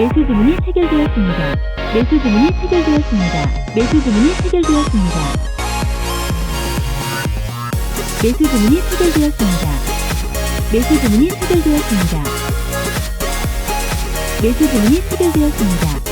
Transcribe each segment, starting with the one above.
매수 주문이 체결되었습니다. 매수 주문이 체결되었습니다. 매수 주문이 체결되었습니다. 매수 주문이 체결되었습니다. 매수 주문이 체결되었습니다. 매수 주문이 체결되었습니다.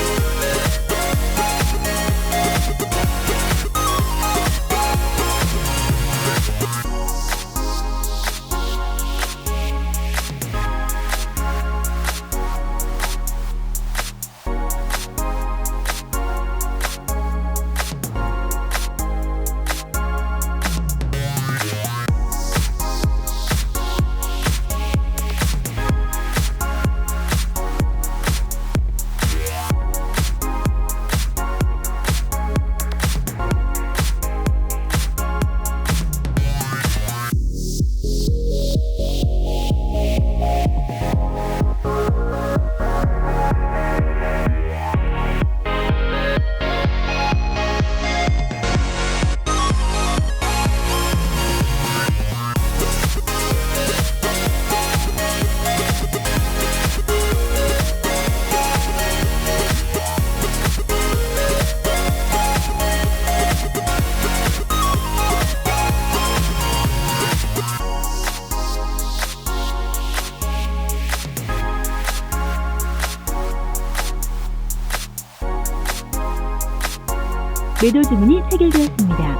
매도 주문이 체결되었습니다.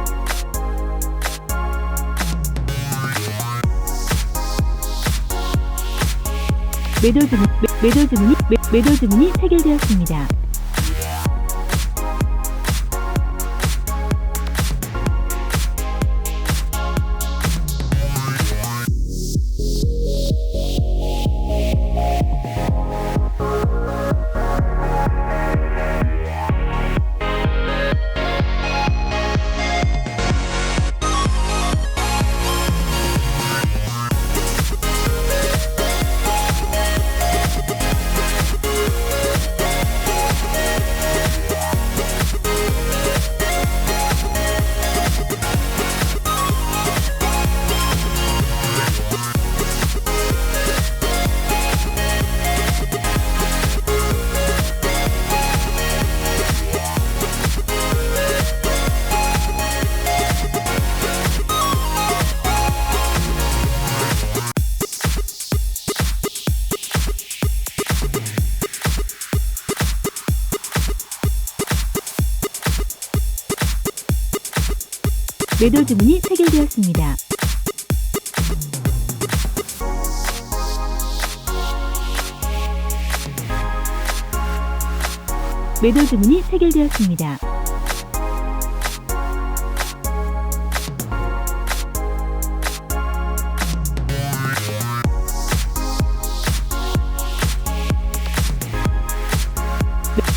매도 주문이 체결되었습니다. 매도 주문이 체결되었습니다. 매도 주문이 체결되었습니다.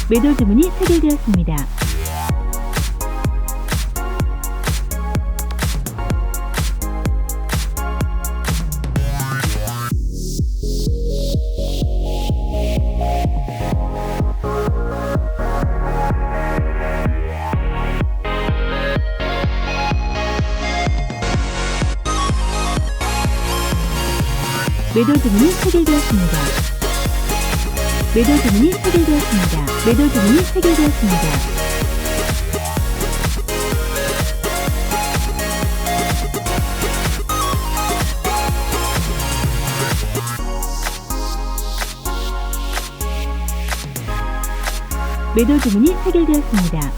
매도 주문이 체결되었습니다. 매도 주문이 체결되었습니다. 매도 주문이 체결되었습니다. 매도 주문이 체결되었습니다. 매도 주문이 체결되었습니다.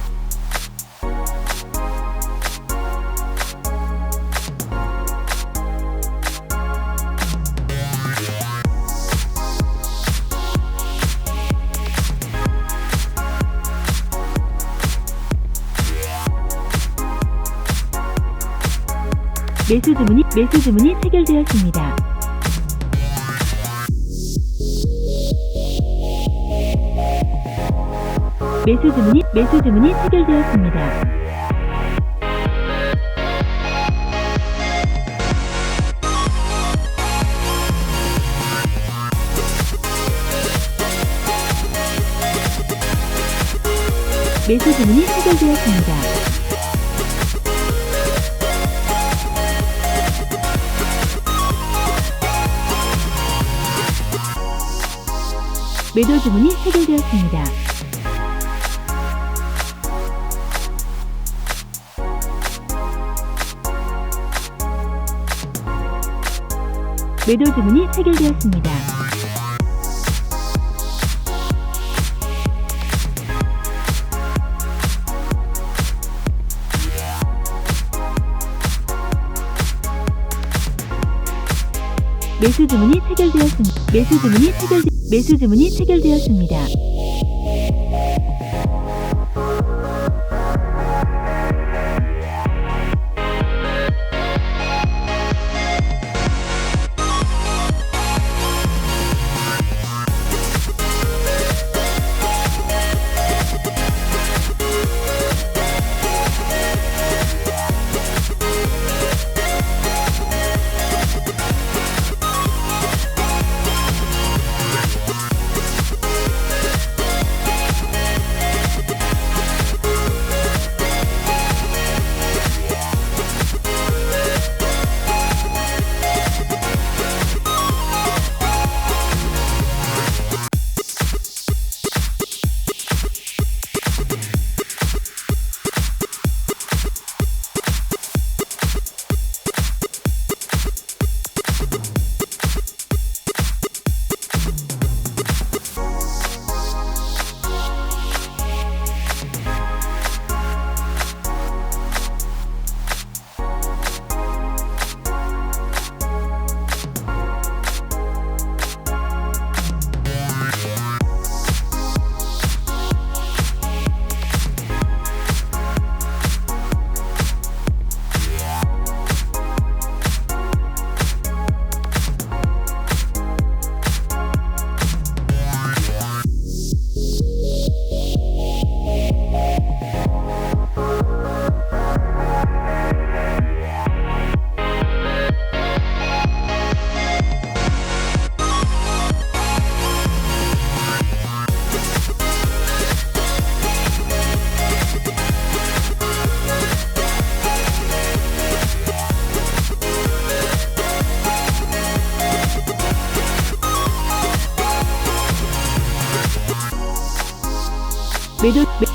매수 주문이 체결되었습니다. 매수 주문이 체결되었습니다. 매수 주문이 체결되었습니다. 매도 주문이 체결되었습니다. 매도 주문이 체결되었습니다. 매수 주문이 체결되었습니다. 매수 주문이 체결되었습니다.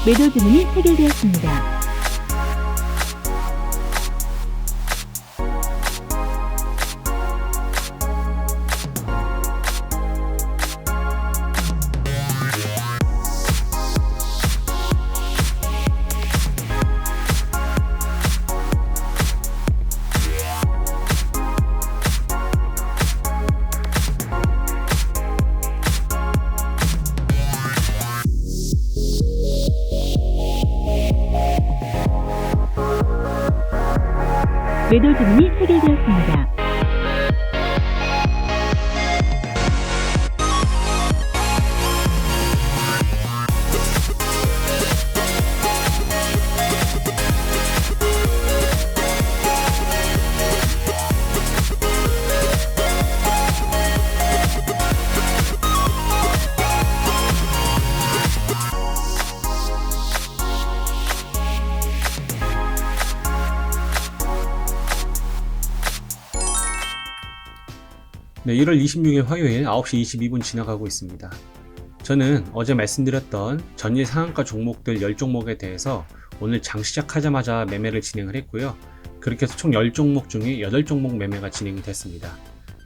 매도 주문이 체결되었습니다. 매도 주문이 체결되었습니다. 네, 1월 26일 화요일 9시 22분 지나가고 있습니다. 저는 어제 말씀드렸던 전일 상한가 종목들 10종목에 대해서 오늘 장 시작하자마자 매매를 진행을 했고요. 그렇게 해서 총 10종목 중에 8종목 매매가 진행이 됐습니다.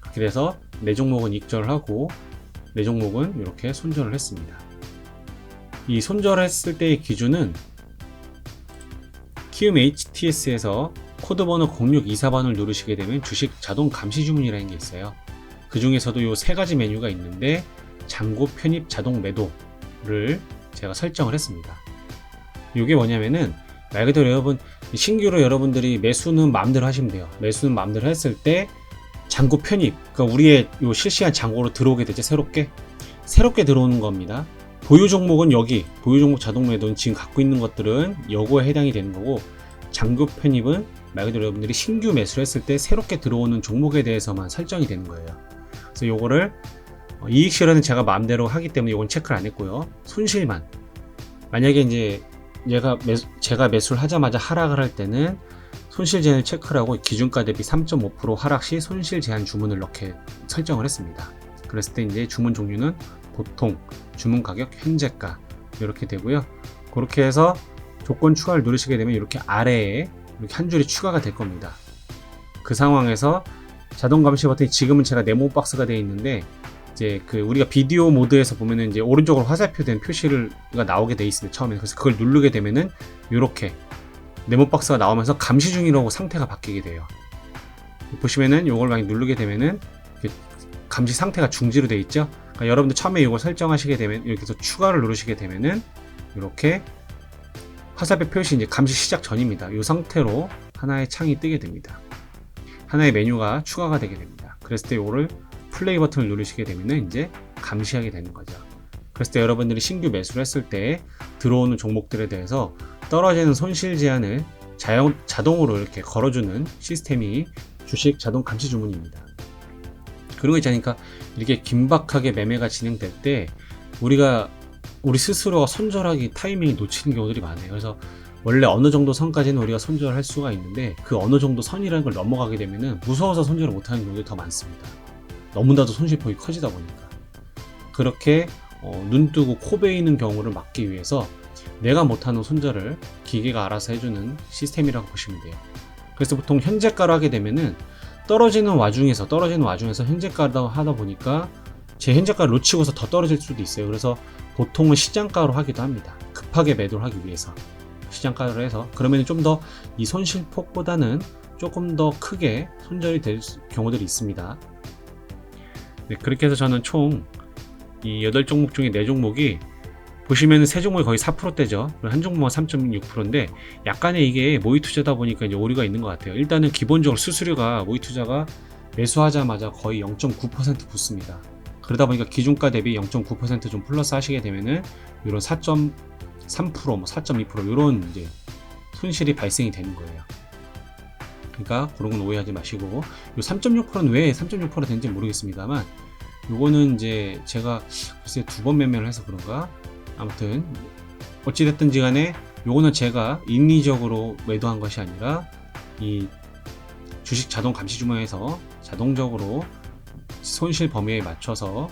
그렇게 돼서 4종목은 익절을 하고 4종목은 이렇게 손절을 했습니다. 이 손절했을 때의 기준은 키움 HTS에서 코드번호 0624번을 누르시게 되면 주식 자동 감시 주문이라는 게 있어요. 그 중에서도 이 3가지 메뉴가 있는데 잔고 편입 자동 매도를 제가 설정을 했습니다. 이게 뭐냐면은 말 그대로 여러분 신규로 여러분들이 매수는 마음대로 하시면 돼요. 매수는 마음대로 했을 때 잔고 편입, 그러니까 우리의 요 실시간 잔고로 들어오게 되죠. 새롭게 들어오는 겁니다. 보유 종목은 여기 보유 종목 자동 매도는 지금 갖고 있는 것들은 요거에 해당이 되는 거고, 잔고 편입은 말 그대로 여러분들이 신규 매수를 했을 때 새롭게 들어오는 종목에 대해서만 설정이 되는 거예요. 그래서 요거를 이익 실현은 제가 마음대로 하기 때문에 요건 체크를 안 했고요. 손실만, 만약에 이제 제가 매수를 하자마자 하락을 할 때는 손실 제한을 체크를 하고 기준가 대비 3.5% 하락 시 손실 제한 주문을 넣게 설정을 했습니다. 그랬을 때 이제 주문 종류는 보통, 주문 가격, 현재가 이렇게 되고요. 그렇게 해서 조건 추가를 누르시게 되면 이렇게 아래에 이렇게 한 줄이 추가가 될 겁니다. 그 상황에서 자동 감시 버튼이 지금은 제가 네모 박스가 되어 있는데 이제 우리가 비디오 모드에서 보면은 이제 오른쪽으로 화살표된 표시가 나오게 돼 있습니다. 처음에. 그래서 그걸 누르게 되면은 이렇게 네모 박스가 나오면서 감시 중이라고 상태가 바뀌게 돼요. 보시면은 이걸 많이 누르게 되면은 감시 상태가 중지로 되어 있죠. 그러니까 여러분들 처음에 이걸 설정하시게 되면 이렇게 해서 추가를 누르시게 되면은 이렇게 화살표 표시 이제 감시 시작 전입니다. 이 상태로 하나의 창이 뜨게 됩니다. 하나의 메뉴가 추가가 되게 됩니다. 그랬을 때 이거를 플레이 버튼을 누르시게 되면은 이제 감시하게 되는 거죠. 그랬을 때 여러분들이 신규 매수를 했을 때 들어오는 종목들에 대해서 떨어지는 손실 제한을 자동으로 이렇게 걸어주는 시스템이 주식 자동 감시 주문입니다. 그런 거 있잖아요. 이렇게 긴박하게 매매가 진행될 때 우리 스스로가 손절하기 타이밍이 놓치는 경우들이 많아요. 그래서 원래 어느 정도 선까지는 우리가 손절을 할 수가 있는데 그 어느 정도 선이라는 걸 넘어가게 되면은 무서워서 손절을 못하는 경우들이 더 많습니다. 너무나도 손실폭이 커지다 보니까. 그렇게 눈 뜨고 코 베이는 경우를 막기 위해서 내가 못하는 손절을 기계가 알아서 해주는 시스템이라고 보시면 돼요. 그래서 보통 현재가로 하게 되면은 떨어지는 와중에서 현재가로 하다 보니까 제 현재가를 놓치고서 더 떨어질 수도 있어요. 그래서 보통은 시장가로 하기도 합니다. 급하게 매도를 하기 위해서 시장가로 해서 그러면 좀 더 이 손실폭보다는 조금 더 크게 손절이 될 경우들이 있습니다. 네, 그렇게 해서 저는 총 이 8종목 중에 4종목이 보시면 세 종목이 거의 4%대죠. 한 종목은 3.6%인데 약간의 이게 모의 투자다 보니까 이제 오류가 있는 것 같아요. 일단은 기본적으로 수수료가 모의 투자가 매수하자마자 거의 0.9% 붙습니다. 그러다 보니까 기준가 대비 0.9% 좀 플러스 하시게 되면은 이런 4.3%, 뭐 4.2% 이런 이제 손실이 발생이 되는 거예요. 그러니까 그런 건 오해하지 마시고 이 3.6%는 왜 3.6% 된지 모르겠습니다만 요거는 이제 제가 글쎄 2번 매매를 해서 그런가 아무튼 어찌됐든지 간에 요거는 제가 인위적으로 매도한 것이 아니라 이 주식 자동 감시 주문에서 자동적으로 손실 범위에 맞춰서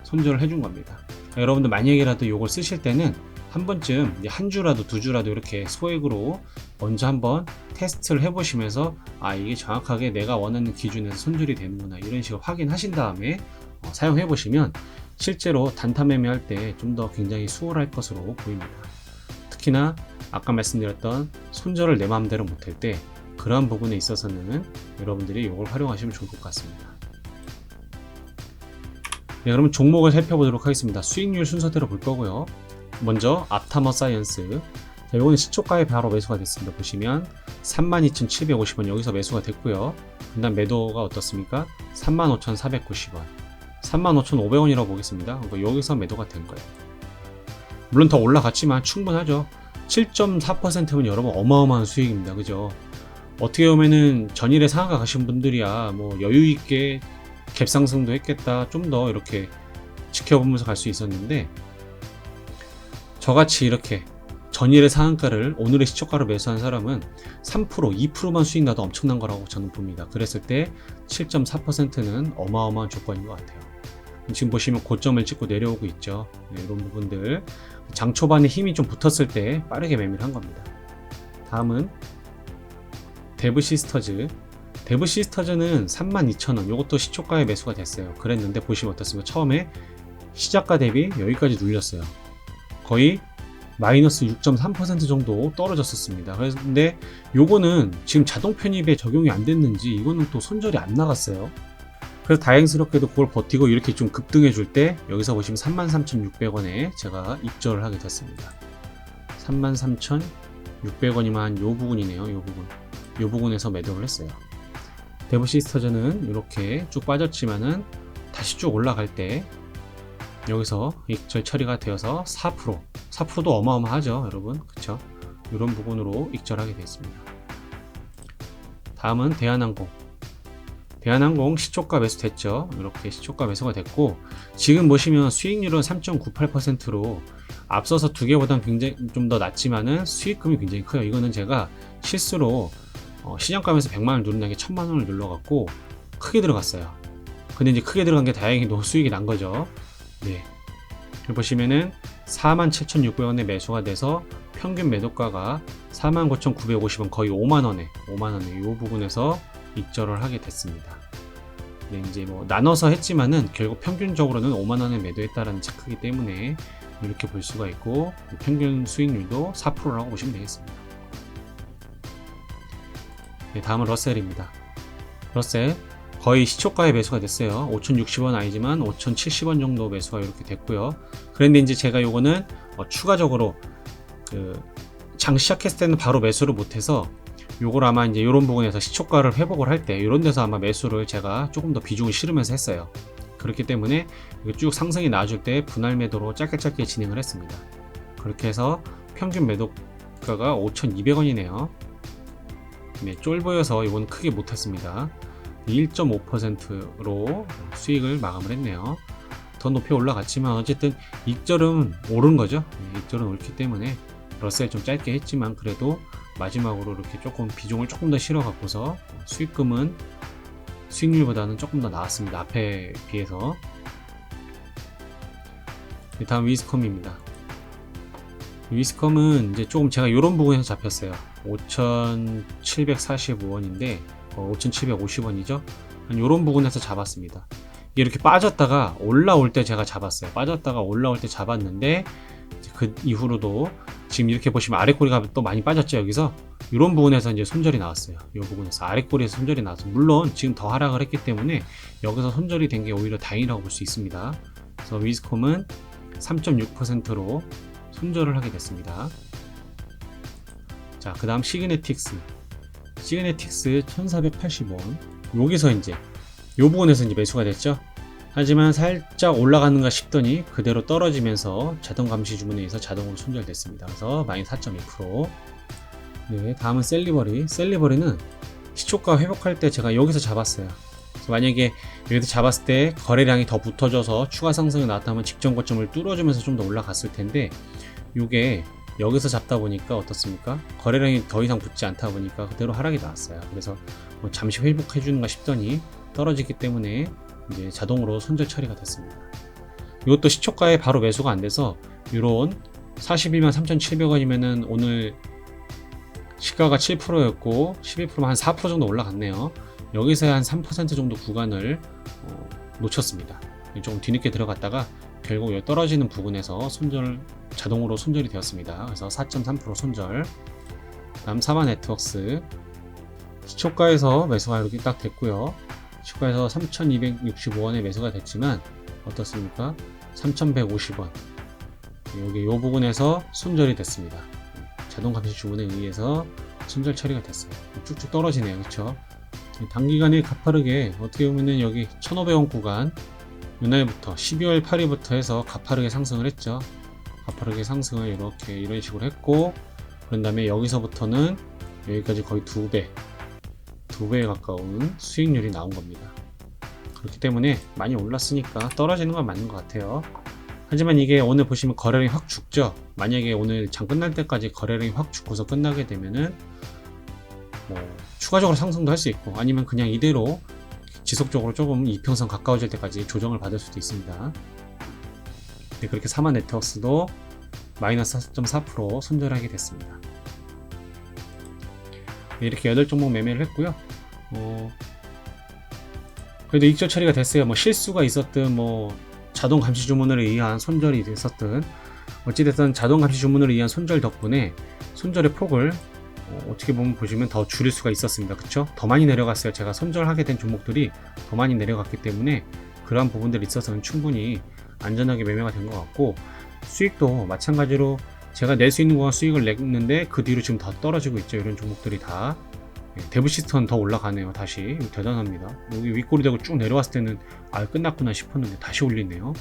손절을 해준 겁니다. 그러니까 여러분들 만약에라도 이걸 쓰실 때는 한 번쯤 한 주라도 두 주라도 이렇게 소액으로 먼저 한번 테스트를 해보시면서 이게 정확하게 내가 원하는 기준에서 손절이 되는구나 이런 식으로 확인하신 다음에 사용해 보시면 실제로 단타 매매할 때 좀 더 굉장히 수월할 것으로 보입니다. 특히나 아까 말씀드렸던 손절을 내 마음대로 못할 때 그러한 부분에 있어서는 여러분들이 이걸 활용하시면 좋을 것 같습니다. 네, 그러면 종목을 살펴보도록 하겠습니다. 수익률 순서대로 볼 거고요. 먼저 앞타머 사이언스, 이거는 시초가에 바로 매수가 됐습니다. 보시면 32,750원 여기서 매수가 됐고요. 그 다음 매도가 어떻습니까? 35,490원, 35,500원이라고 보겠습니다. 그러니까 여기서 매도가 된 거예요. 물론 더 올라갔지만 충분하죠. 7.4%면 여러분 어마어마한 수익입니다. 그죠? 어떻게 보면은 전일에 상한가 가신 분들이야 뭐 여유있게 갭상승도 했겠다, 좀 더 이렇게 지켜보면서 갈 수 있었는데 저같이 이렇게 전일의 상한가를 오늘의 시초가로 매수한 사람은 3%, 2%만 수익 나도 엄청난 거라고 저는 봅니다. 그랬을 때 7.4%는 어마어마한 조건인 것 같아요. 지금 보시면 고점을 찍고 내려오고 있죠. 네, 이런 부분들 장 초반에 힘이 좀 붙었을 때 빠르게 매매를 한 겁니다. 다음은 데브시스터즈. 데브시스터즈는 32,000원, 이것도 시초가에 매수가 됐어요. 그랬는데 보시면 어떻습니까? 처음에 시작가 대비 여기까지 눌렸어요. 거의 마이너스 6.3% 정도 떨어졌었습니다. 근데 요거는 지금 자동 편입에 적용이 안 됐는지 이거는 또 손절이 안 나갔어요. 그래서 다행스럽게도 그걸 버티고 이렇게 좀 급등해 줄 때 여기서 보시면 33,600원에 제가 입절을 하게 됐습니다. 33,600원이면 요 부분이네요. 요 부분에서 매도를 했어요. 데브시스터즈는 이렇게 쭉 빠졌지만은 다시 쭉 올라갈 때 여기서 익절 처리가 되어서 4%도 어마어마하죠, 여러분. 그쵸? 이런 부분으로 익절하게 되었습니다. 다음은 대한항공. 대한항공 시초가 매수됐죠. 이렇게 시초가 매수가 됐고 지금 보시면 수익률은 3.98%로 앞서서 두 개보다는 굉장히 좀 더 낮지만은 수익금이 굉장히 커요. 이거는 제가 실수로 시장가면서 100만원을 누른다는 게 1000만원을 눌러갖고 크게 들어갔어요. 근데 이제 크게 들어간 게 다행히도 수익이 난 거죠. 네. 여기 보시면은 47,600원에 매수가 돼서 평균 매도가가 49,950원, 거의 5만원에 이 부분에서 익절을 하게 됐습니다. 네, 이제 뭐 나눠서 했지만은 결국 평균적으로는 5만원에 매도했다라는 체크이기 때문에 이렇게 볼 수가 있고, 평균 수익률도 4%라고 보시면 되겠습니다. 네, 다음은 러셀입니다. 러셀 거의 시초가에 매수가 됐어요. 5,060원 아니지만 5,070원 정도 매수가 이렇게 됐고요. 그런데 이제 제가 요거는 추가적으로 장 시작했을 때는 바로 매수를 못해서 요걸 아마 이제 요런 부분에서 시초가를 회복을 할 때 요런 데서 아마 매수를 제가 조금 더 비중을 실으면서 했어요. 그렇기 때문에 쭉 상승이 나와줄 때 분할 매도로 짧게 진행을 했습니다. 그렇게 해서 평균 매도가가 5,200원이네요. 네, 쫄보여서 이건 크게 못했습니다. 1.5%로 수익을 마감을 했네요. 더 높이 올라갔지만 어쨌든 익절은 오른 거죠. 네, 익절은 옳기 때문에 러셀 좀 짧게 했지만 그래도 마지막으로 이렇게 조금 비중을 조금 더 실어 갖고서 수익금은 수익률보다는 조금 더 나았습니다. 앞에 비해서. 다음 위스컴입니다. 위스컴은 이제 조금 제가 이런 부분에서 잡혔어요. 5,745원인데 5,750원이죠. 이런 부분에서 잡았습니다. 이렇게 빠졌다가 올라올 때 제가 잡았어요. 빠졌다가 올라올 때 잡았는데 그 이후로도 지금 이렇게 보시면 아랫꼬리가 또 많이 빠졌죠. 여기서 이런 부분에서 이제 손절이 나왔어요. 이 부분에서 아랫꼬리에서 손절이 나왔어요. 물론 지금 더 하락을 했기 때문에 여기서 손절이 된 게 오히려 다행이라고 볼 수 있습니다. 그래서 위스컴은 3.6%로 손절을 하게 됐습니다. 자, 그 다음 시그네틱스 1480원. 여기서 이제 이 부분에서 이제 매수가 됐죠. 하지만 살짝 올라가는가 싶더니 그대로 떨어지면서 자동 감시 주문에 의해서 자동으로 손절됐습니다. 그래서 마이너스 4.2%. 네, 다음은 셀리버리는 시초가 회복할 때 제가 여기서 잡았어요. 그래서 만약에 여기서 잡았을 때 거래량이 더 붙어져서 추가 상승이 나왔다면 직전 고점을 뚫어주면서 좀 더 올라갔을 텐데, 이게 여기서 잡다 보니까 어떻습니까? 거래량이 더 이상 붙지 않다 보니까 그대로 하락이 나왔어요. 그래서 뭐 잠시 회복해 주는가 싶더니 떨어지기 때문에 이제 자동으로 손절 처리가 됐습니다. 이것도 시초가에 바로 매수가 안 돼서 이런 41만 3,700원이면은 오늘 시가가 7%였고 11%만 한 4% 정도 올라갔네요. 여기서 한 3% 정도 구간을 놓쳤습니다. 조금 뒤늦게 들어갔다가 결국 여기 떨어지는 부분에서 자동으로 손절이 되었습니다. 그래서 4.3% 손절. 다음 사마 네트워크스 시초가에서 매수가 이렇게 딱 됐고요. 시초가에서 3,265원에 매수가 됐지만 어떻습니까? 3,150원. 여기 이 부분에서 손절이 됐습니다. 자동 감시 주문에 의해서 손절 처리가 됐어요. 쭉쭉 떨어지네요. 그렇죠? 단기간에 가파르게 어떻게 보면은 여기 1,500원 구간 이날부터 12월 8일부터 해서 가파르게 상승을 했죠. 가파르게 상승을 이런 식으로 했고, 그런 다음에 여기서부터는 여기까지 거의 2배에 가까운 수익률이 나온 겁니다. 그렇기 때문에 많이 올랐으니까 떨어지는 건 맞는 것 같아요. 하지만 이게 오늘 보시면 거래량이 확 죽죠. 만약에 오늘 장 끝날 때까지 거래량이 확 죽고서 끝나게 되면은 뭐 추가적으로 상승도 할 수 있고, 아니면 그냥 이대로 지속적으로 조금 이평선 가까워질 때까지 조정을 받을 수도 있습니다. 네, 그렇게 사마 네트워크스도 마이너스 4.4% 손절하게 됐습니다. 네, 이렇게 8종목 매매를 했고요. 그래도 익절 처리가 됐어요. 뭐 실수가 있었든 뭐 자동 감시 주문으로 의한 손절이 있었든 어찌됐든 자동 감시 주문으로 의한 손절 덕분에 손절의 폭을 어떻게 보면 보시면 더 줄일 수가 있었습니다. 그쵸? 더 많이 내려갔어요. 제가 손절하게 된 종목들이 더 많이 내려갔기 때문에 그러한 부분들이 있어서는 충분히 안전하게 매매가 된 것 같고, 수익도 마찬가지로 제가 낼 수 있는 거가 수익을 냈는데 그 뒤로 지금 더 떨어지고 있죠. 이런 종목들이 다. 데브시스턴 더 올라가네요. 다시. 대단합니다. 여기 윗꼬리 되고 쭉 내려왔을 때는 끝났구나 싶었는데 다시 올리네요.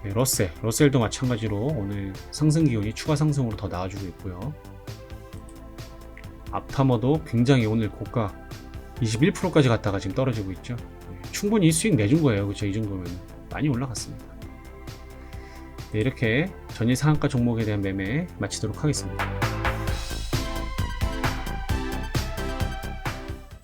네, 러셀도 마찬가지로 오늘 상승 기운이 추가 상승으로 더 나와주고 있고요. 앞타머도 굉장히 오늘 고가 21%까지 갔다가 지금 떨어지고 있죠. 충분히 수익 내준 거예요. 그렇죠? 이 정도면 많이 올라갔습니다. 네, 이렇게 전일 상한가 종목에 대한 매매 마치도록 하겠습니다.